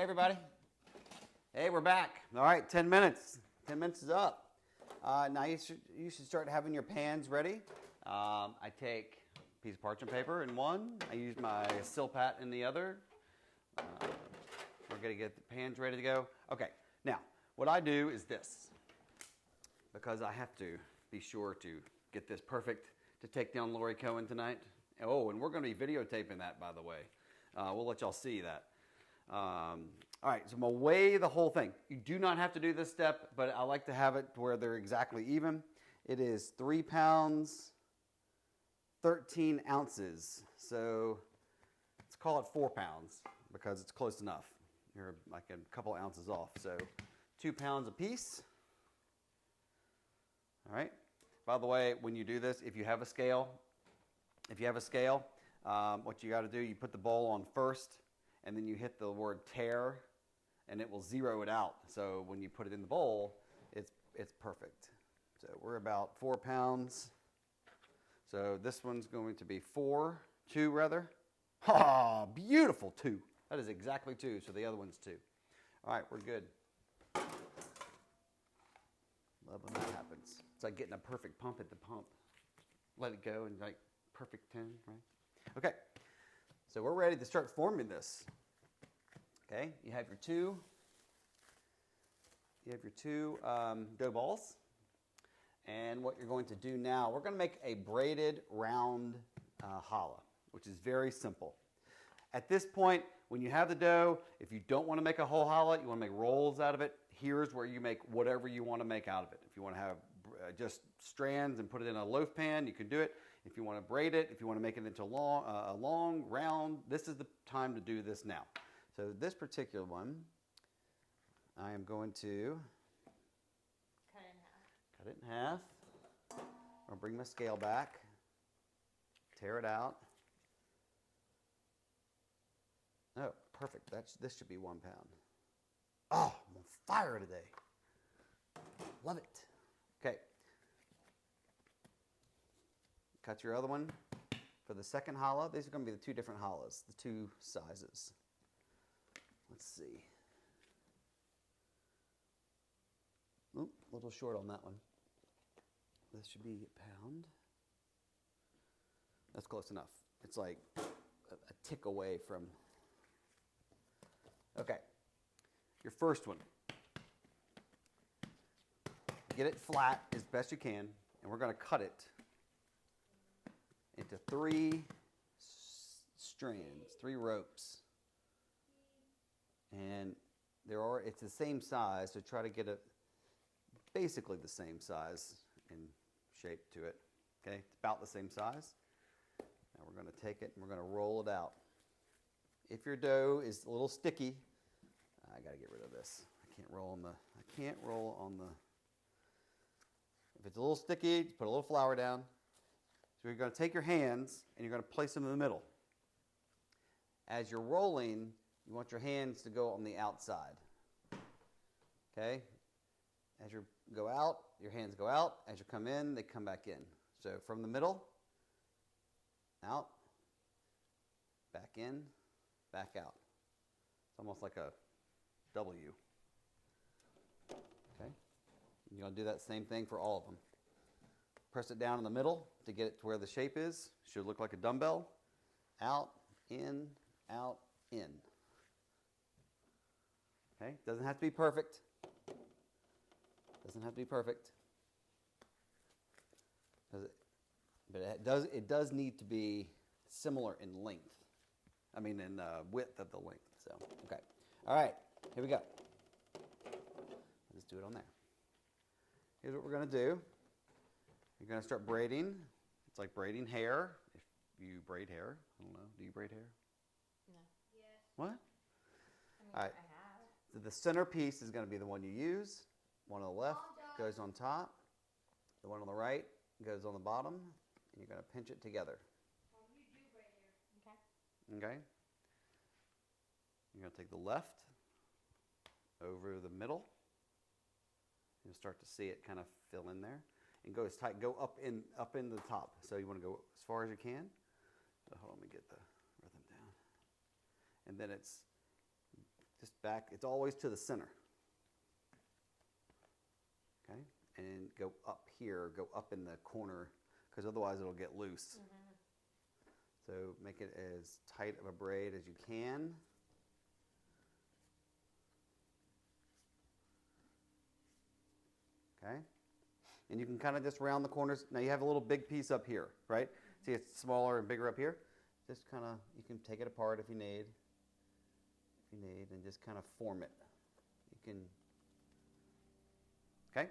everybody. Hey, we're back. All right, 10 minutes. 10 minutes is up. Now you should start having your pans ready. I take a piece of parchment paper in one. I use my Silpat in the other. We're going to get the pans ready to go. Okay, now what I do is this, because I have to be sure to get this perfect to take down Lori Cohen tonight. Oh, and we're going to be videotaping that, by the way. We'll let y'all see that. All right, so I'm going to weigh the whole thing. You do not have to do this step, but I like to have it where they're exactly even. It is 3 pounds, 13 ounces. So let's call it 4 pounds because it's close enough. You're like a couple ounces off. So 2 pounds a piece. All right. By the way, when you do this, if you have a scale, what you got to do, you put the bowl on first, and then you hit the word tare, and it will zero it out. So when you put it in the bowl, it's perfect. So we're about 4 pounds. So this one's going to be 2 rather. Ha! Beautiful, 2. That is exactly 2. So the other one's 2. All right, we're good. Love when that happens. It's like getting a perfect pump at the pump. Let it go and like perfect 10, right? Okay, so we're ready to start forming this. Okay, you have your two dough balls. And what you're going to do now, we're going to make a braided round challah, which is very simple. At this point, when you have the dough, if you don't want to make a whole challah, you want to make rolls out of it, here's where you make whatever you want to make out of it. If you want to have just strands and put it in a loaf pan, you can do it. If you want to braid it, if you want to make it into a long round, this is the time to do this now. So this particular one, I am going to cut it in half. I'll bring my scale back, tear it out. Oh, perfect. This should be 1 pound. Oh, I'm on fire today. Love it. Okay. Cut your other one. For the second challah, these are going to be the 2 different challahs, the 2 sizes. Let's see. Oop, a little short on that one. This should be a pound. That's close enough. It's like a tick away from. Okay. Your first one. Get it flat as best you can, and we're going to cut it into 3 strands, 3 ropes. And it's the same size, so try to get it basically the same size in shape to it. Okay, it's about the same size. Now we're going to take it and we're going to roll it out. If your dough is a little sticky, I got to get rid of this. I can't roll on the. If it's a little sticky, just put a little flour down. So you're going to take your hands and you're going to place them in the middle. As you're rolling, you want your hands to go on the outside. Okay? As you go out, your hands go out. As you come in, they come back in. So from the middle, out, back in, back out. It's almost like a W. Okay? You're going to do that same thing for all of them. Press it down in the middle to get it to where the shape is. Should look like a dumbbell. Out, in, out, in. Okay? Doesn't have to be perfect. Doesn't have to be perfect. But it does need to be similar in length. I mean in width of the length. So, okay. All right. Here we go. Let's do it on there. Here's what we're going to do. You're going to start braiding. It's like braiding hair. If you braid hair. I don't know. Do you braid hair? No. Yes. What? I mean, all right. I have. So the center piece is going to be the one you use. One on the left goes on top. The one on the right goes on the bottom. And you're going to pinch it together. You do braid hair. Okay. You're going to take the left over the middle. You'll start to see it kind of fill in there. And go as tight, go up in the top. So you want to go as far as you can. So hold on, let me get the rhythm down. And then it's just back. It's always to the center. Okay, and go up here, go up in the corner, because otherwise it'll get loose. So make it as tight of a braid as you can. Okay, and you can kind of just round the corners. Now you have a little big piece up here, right? See, it's smaller and bigger up here. Just kind of, you can take it apart if you need. And just kind of form it. You can, okay?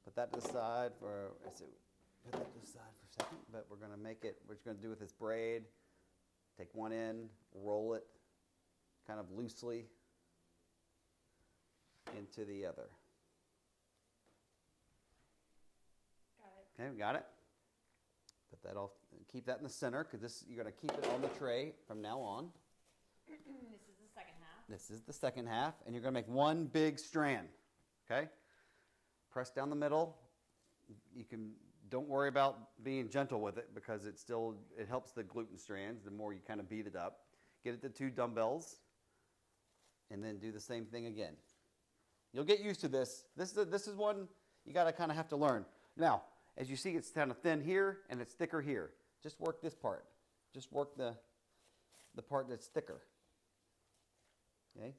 Put that to the side for, put that to the side for a second, but we're gonna make it, what you're gonna do with this braid, take one end, roll it kind of loosely into the other. Got it. Okay, we got it? Put that off, keep that in the center, because this, you're gonna keep it on the tray from now on. This is the second half. This is the second half, and you're going to make one big strand, okay? Press down the middle. You can, don't worry about being gentle with it because it helps the gluten strands the more you kind of beat it up. Get it to 2 dumbbells, and then do the same thing again. You'll get used to this. This is one you got to kind of have to learn. Now, as you see, it's kind of thin here, and it's thicker here. Just work this part. Just work the part that's thicker. Okay.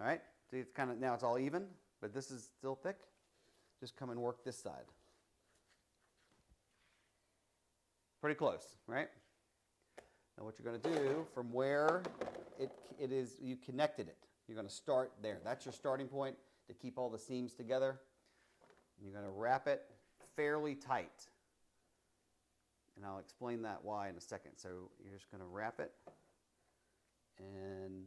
All right. See, it's kind of, now it's all even, but this is still thick. Just come and work this side. Pretty close, right? Now what you're going to do from where it is, you connected it. You're going to start there. That's your starting point to keep all the seams together. You're going to wrap it fairly tight. And I'll explain that why in a second. So you're just going to wrap it. And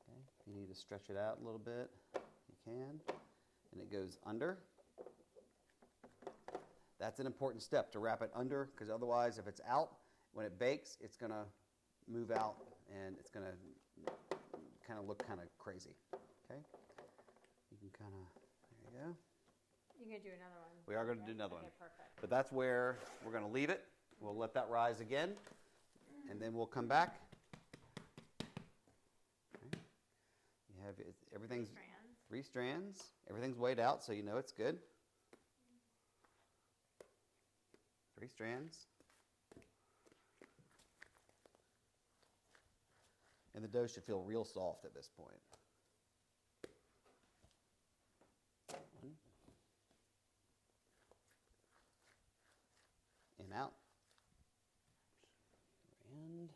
okay, if you need to stretch it out a little bit, you can. And it goes under. That's an important step, to wrap it under, because otherwise if it's out, when it bakes, it's going to move out and it's going to kind of look kind of crazy. Okay? You can kind of, there you go. You're going to do another one. We are going to do another one. Okay, perfect. But that's where we're going to leave it. We'll let that rise again. And then we'll come back. Okay. You have everything's 3 strands. Everything's weighed out, so you know it's good. 3 strands. And the dough should feel real soft at this point. 1. And out. And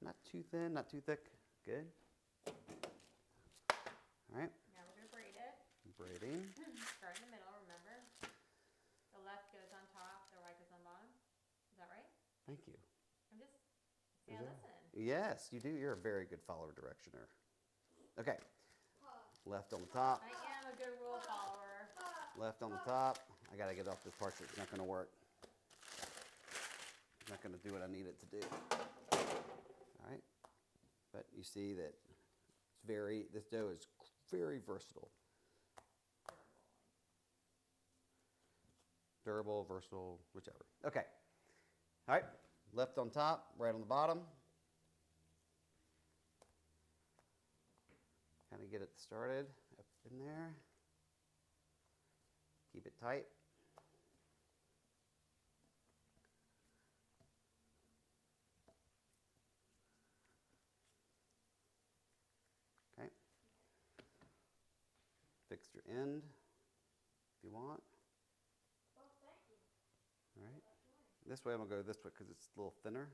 not too thin, not too thick. Good. All right. Now we're going to braid it. Braiding. Start in the middle, remember? The left goes on top, the right goes on bottom. Is that right? Thank you. I'm just, see, I listen. Yes, you do. You're a very good follower directioner. Okay. Left on the top. I am a good rule follower. Left on the top. I got to get off this part. It's not going to work. It's not going to do what I need it to do. All right. But you see that this dough is very versatile. Durable, versatile, whichever. Okay. All right. Left on top, right on the bottom. Kind of get it started up in there. Keep it tight. Okay. Fix your end if you want. Oh, thank you. All right. This way I'm going to go this way because it's a little thinner.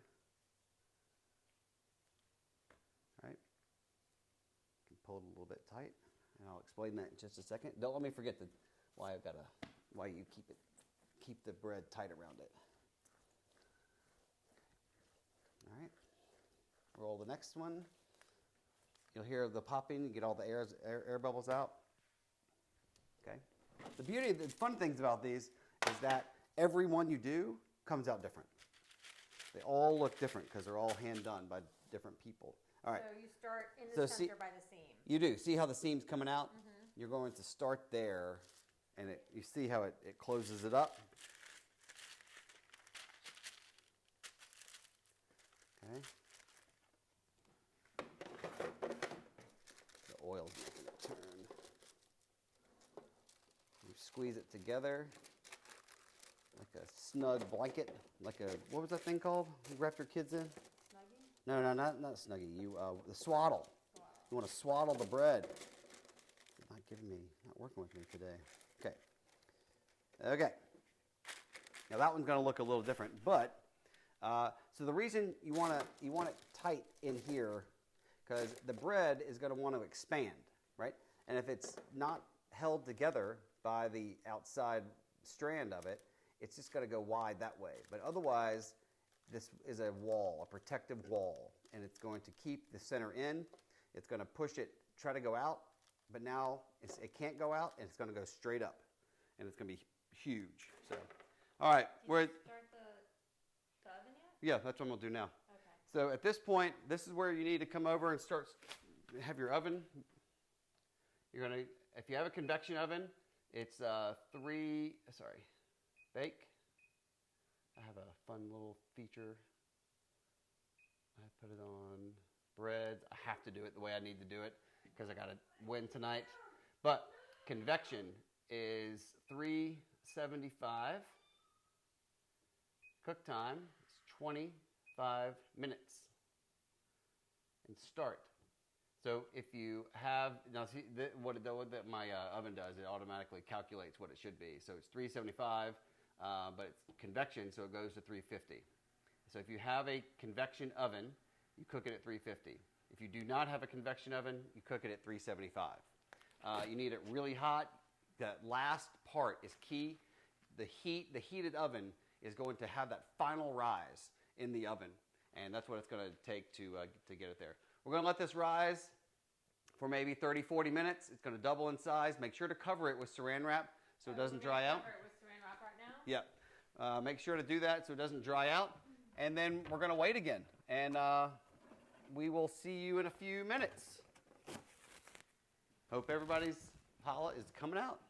All right. You can pull it a little bit tight, and I'll explain that in just a second. Don't let me forget why you keep the bread tight around it. All right. Roll the next one. You'll hear the popping, get all the air bubbles out. Okay. The fun things about these is that every one you do comes out different. They all look different because they're all hand done by different people. All right. So you start in the center by the seam. You do. See how the seam's coming out? Mm-hmm. You're going to start there, and you see how it closes it up. Okay. The oil's making it turn. You squeeze it together like a snug blanket, like a, what was that thing called you wrapped your kids in? Snuggie? No, not Snuggie. The swaddle. You want to swaddle the bread. Not working with me today. Okay. Now that one's going to look a little different, but so the reason you want it tight in here, because the bread is going to want to expand, right? And if it's not held together by the outside strand of it, it's just going to go wide that way. But otherwise, this is a wall, a protective wall, and it's going to keep the center in. It's going to push it, try to go out, but now it can't go out, and it's going to go straight up, and it's going to be huge. So, all right, Did you start the oven yet? Yeah, that's what I'm going to do now. Okay. So at this point, this is where you need to come over and have your oven. You're going to, if you have a convection oven, it's bake. I have a fun little feature. I put it on breads. I have to do it the way I need to do it because I got to win tonight. But convection is 375. Cook time is 25 minutes. And start. So if you have, now see what my oven does, it automatically calculates what it should be. So it's 375, but it's convection, so it goes to 350. So if you have a convection oven, you cook it at 350. If you do not have a convection oven, you cook it at 375. You need it really hot. That last part is key. The heated oven is going to have that final rise in the oven, and that's what it's going to take to get it there. We're going to let this rise for maybe 30, 40 minutes. It's going to double in size. Make sure to cover it with saran wrap so it doesn't dry out. Cover it with saran wrap right now? Yeah. Make sure to do that so it doesn't dry out. And then we're going to wait again. And we will see you in a few minutes. Hope everybody's challah is coming out.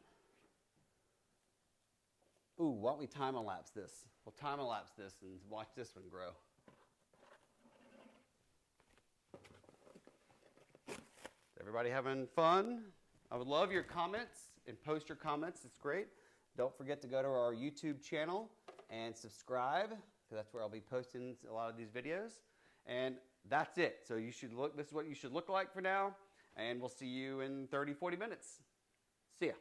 Ooh, why don't we time-elapse this? We'll time-elapse this and watch this one grow. Everybody having fun? I would love your comments and post your comments. It's great. Don't forget to go to our YouTube channel and subscribe, because that's where I'll be posting a lot of these videos. And that's it. So you should look. This is what you should look like for now. And we'll see you in 30, 40 minutes. See ya.